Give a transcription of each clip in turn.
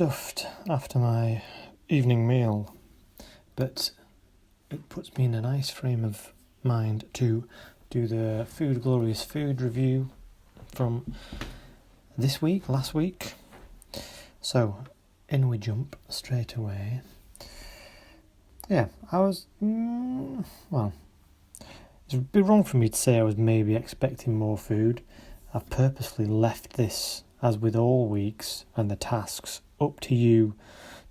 stuffed after my evening meal, but it puts me in a nice frame of mind to do the Food Glorious Food review from last week. So, in we jump straight away. Yeah, I was, it'd be wrong for me to say I was maybe expecting more food. I've purposefully left this, as with all weeks, and the tasks up to you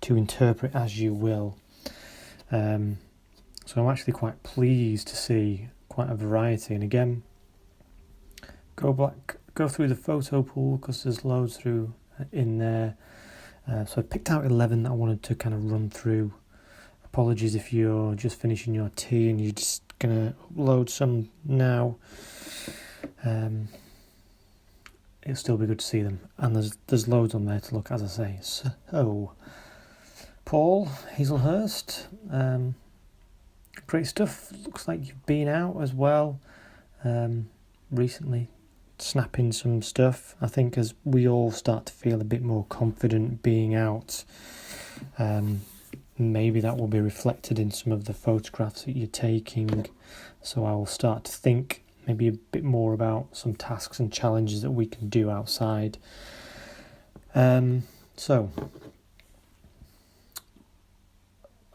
to interpret as you will. So I'm actually quite pleased to see quite a variety. And again, go through the photo pool because there's loads through in there. So I picked out 11 that I wanted to kind of run through. Apologies if you're just finishing your tea and you're just going to upload some now. It'll still be good to see them. And there's loads on there to look, as I say. So, Paul Hazelhurst, great stuff. Looks like you've been out as well recently, snapping some stuff. I think as we all start to feel a bit more confident being out, maybe that will be reflected in some of the photographs that you're taking. So I will start to think maybe a bit more about some tasks and challenges that we can do outside. So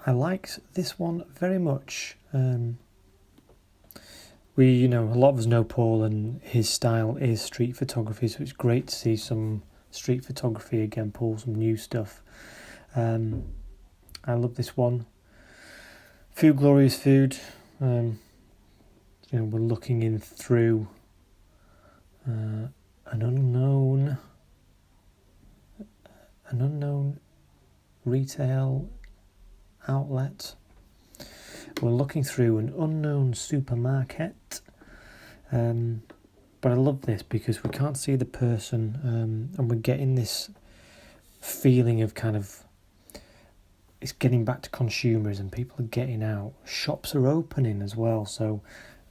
I liked this one very much. A lot of us know Paul and his style is street photography, so it's great to see some street photography again, Paul, some new stuff. I love this one. Food Glorious Food. We're looking in through an unknown retail outlet. We're looking through an unknown supermarket, but I love this because we can't see the person, and we're getting this feeling of kind of it's getting back to consumers and people are getting out. Shops are opening as well, so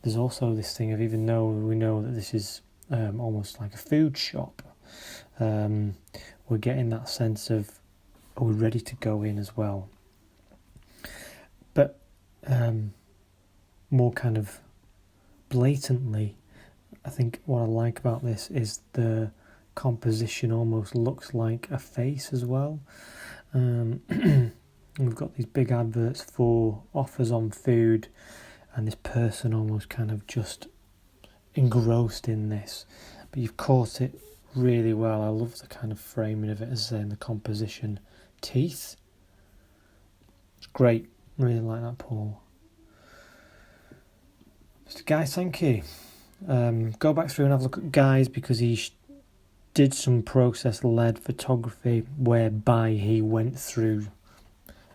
there's also this thing of, even though we know that this is almost like a food shop, we're getting that sense of, are we ready to go in as well? But more kind of blatantly, I think what I like about this is the composition almost looks like a face as well. We've got these big adverts for offers on food, and this person almost kind of just engrossed in this. But you've caught it really well. I love the kind of framing of it, as I say, and the composition. Teeth. It's great. Really like that, Paul. Mr. Guy Sankey. Go back through and have a look at Guy's, because he did some process-led photography whereby he went through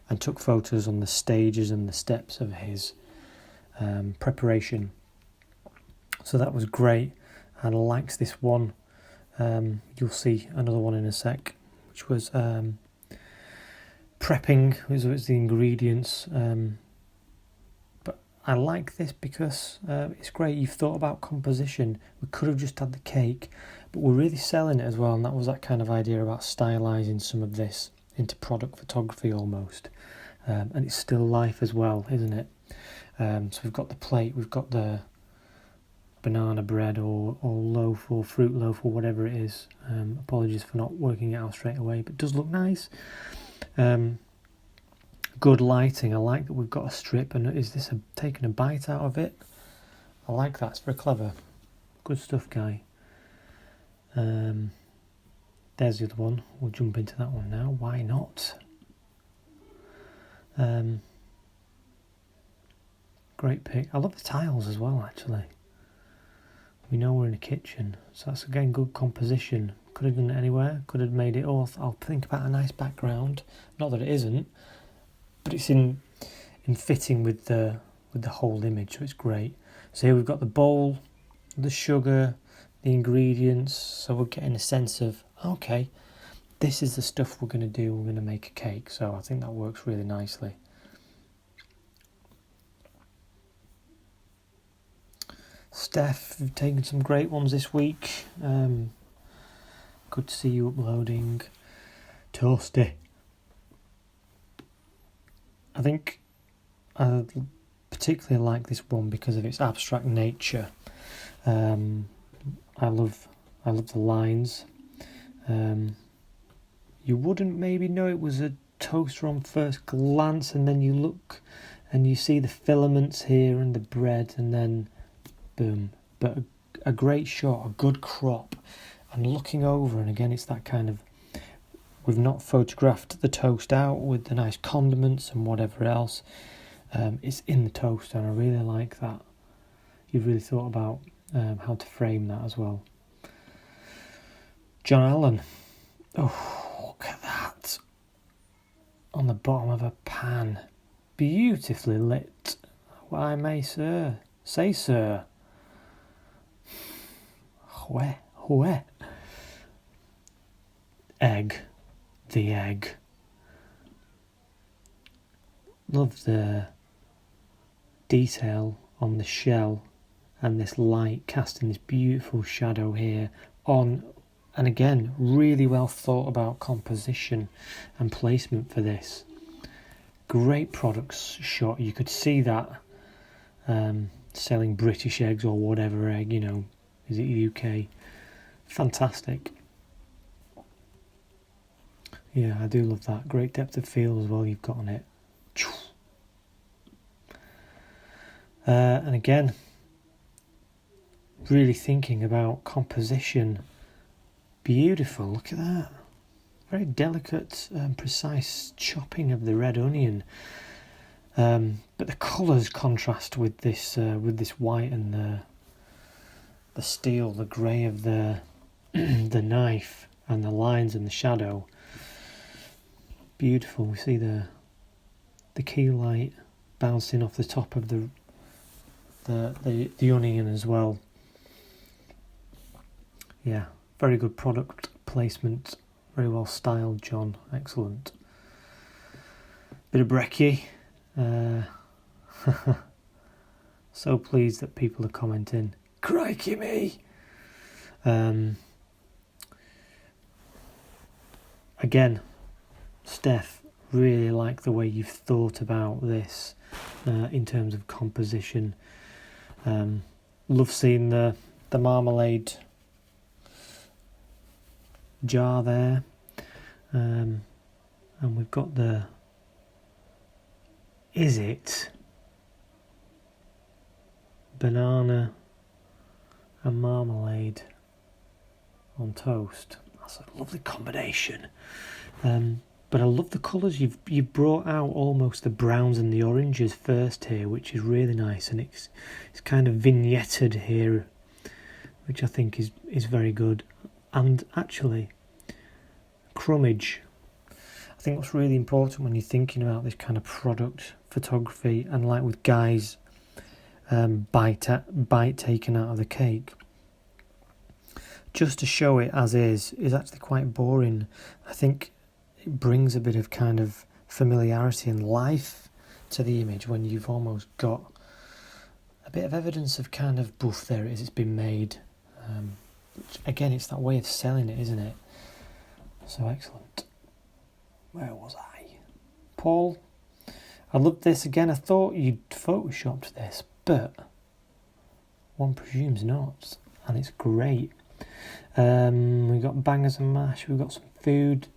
and took photos on the stages and the steps of his preparation. So that was great, and I liked this one. You'll see another one in a sec, which was prepping, was the ingredients. But I like this because it's great. You've thought about composition. We could have just had the cake, but we're really selling it as well, and that was that kind of idea about stylising some of this into product photography almost. And it's still life as well, isn't it? So we've got the plate, we've got the banana bread or loaf or fruit loaf or whatever it is. Apologies for not working it out straight away, but it does look nice. Good lighting. I like that we've got a strip, and is this taking a bite out of it? I like that, it's very clever. Good stuff, Guy. There's the other one. We'll jump into that one now. Why not? Great pick. I love the tiles as well, actually. We know we're in a kitchen, so that's again good composition. Could have done it anywhere. Could have made it off. I'll think about a nice background. Not that it isn't, but it's in fitting with the whole image, so it's great. So here we've got the bowl, the sugar, the ingredients. So we're getting a sense of, okay, this is the stuff we're going to do. We're going to make a cake. So I think that works really nicely. Steph, you've taken some great ones this week. Good to see you uploading. Toasty. I think I particularly like this one because of its abstract nature. I love the lines. You wouldn't maybe know it was a toaster on first glance, and then you look and you see the filaments here and the bread, and then boom. But a great shot, a good crop, and looking over, and again it's that kind of, we've not photographed the toast out with the nice condiments and whatever else. It's in the toast, and I really like that. You've really thought about how to frame that as well. John Allen. Oh, look at that. On the bottom of a pan. Beautifully lit. Why may say, sir. Where? Egg. The egg. Love the detail on the shell and this light casting this beautiful shadow here on, and again, really well thought about composition and placement for this. Great products shot. You could see that selling British eggs or whatever egg, is it UK? Fantastic. Yeah, I do love that. Great depth of field as well you've got on it. And again, really thinking about composition. Beautiful, look at that. Very delicate and precise chopping of the red onion. But the colours contrast with this white and the steel, the grey of the the knife, and the lines and the shadow. Beautiful. We see the key light bouncing off the top of the onion as well. Yeah, very good product placement. Very well styled, John. Excellent. Bit of brekkie. So pleased that people are commenting. Crikey me! Again, Steph, really like the way you've thought about this in terms of composition. Love seeing the marmalade jar there, and we've got is it banana and marmalade on toast? That's a lovely combination. But I love the colours. You've brought out almost the browns and the oranges first here, which is really nice, and it's kind of vignetted here, which I think is very good. And actually, crumbage. I think what's really important when you're thinking about this kind of product photography, and like with Guy's bite taken out of the cake, just to show it as is actually quite boring. I think it brings a bit of kind of familiarity and life to the image when you've almost got a bit of evidence of kind of, boof, there it is, it's been made. Again, it's that way of selling it, isn't it? So excellent. Where was I? Paul, I love this. Again, I thought you'd photoshopped this, but one presumes not, and it's great. We've got bangers and mash, we've got some food.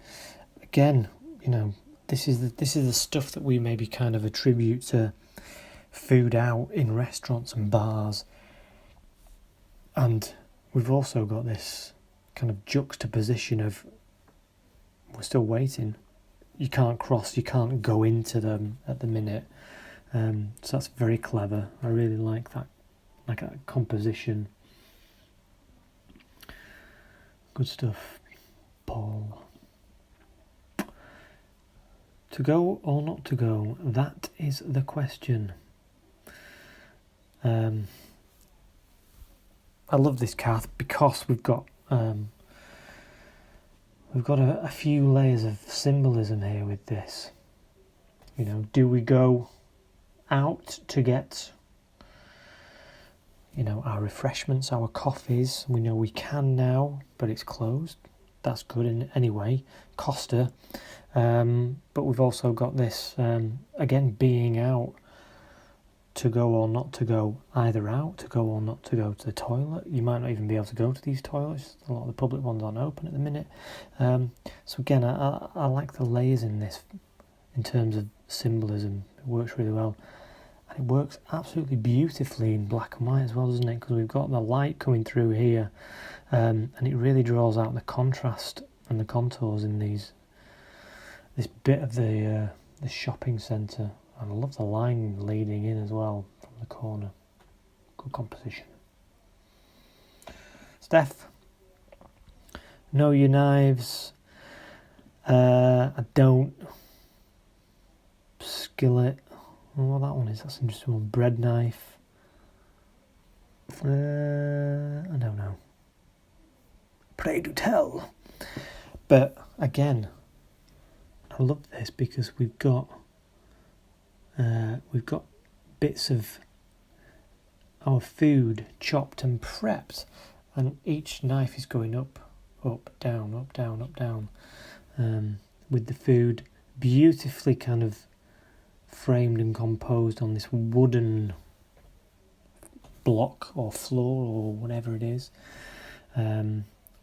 Again, this is the stuff that we maybe kind of attribute to food out in restaurants and bars. And we've also got this kind of juxtaposition of, we're still waiting. You can't cross, you can't go into them at the minute. So that's very clever. I really like that composition. Good stuff, Paul. To go or not to go? That is the question. I love this card because we've got a few layers of symbolism here with this. Do we go out to get our refreshments, our coffees? We know we can now, but it's closed. that's good in anyway. Costa. But we've also got this, again, being out, to go or not to go, either out, to go or not to go to the toilet. You might not even be able to go to these toilets. A lot of the public ones aren't open at the minute. So again, I like the layers in this in terms of symbolism. It works really well. And it works absolutely beautifully in black and white as well, doesn't it? Because we've got the light coming through here, and it really draws out the contrast and the contours in this bit of the shopping centre. And I love the line leading in as well from the corner. Good composition. Steph, know your knives. I don't. Skillet. Oh, that one is. That's an interesting one. Bread knife. I don't know. Pray do tell. But again, I love this because we've got bits of our food chopped and prepped, and each knife is going up, down, up, down, up, down, with the food beautifully kind of framed and composed on this wooden block or floor or whatever it is,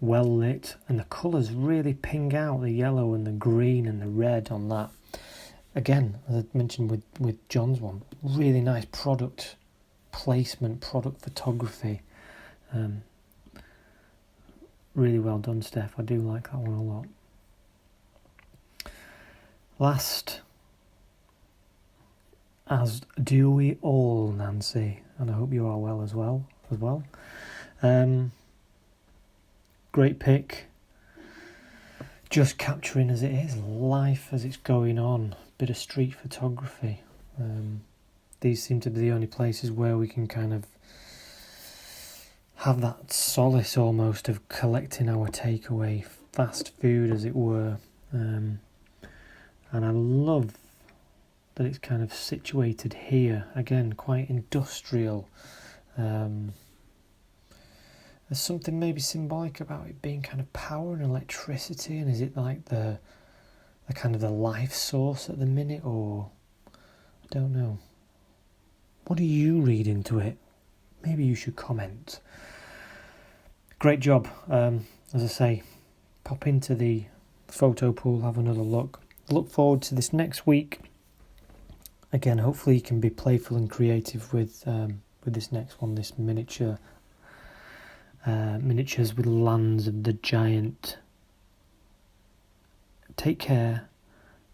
well lit, and the colours really ping out, the yellow and the green and the red on that. Again, as I mentioned with John's one, really nice product placement, product photography. Really well done, Steph. I do like that one a lot. Last, as do we all, Nancy, and I hope you are well as well. Great pick. Just capturing as it is, life as it's going on. Bit of street photography. These seem to be the only places where we can kind of have that solace almost of collecting our takeaway fast food, as it were. And I love that it's kind of situated here. Again, quite industrial. There's something maybe symbolic about it being kind of power and electricity, and is it like the kind of the life source at the minute, or I don't know. What do you read into it? Maybe you should comment. Great job. As I say, pop into the photo pool, have another look. Look forward to this next week. Again, hopefully you can be playful and creative with this next one, this miniatures with Lands of the Giant. Take care.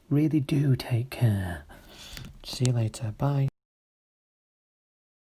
Really do take care. See you later. Bye.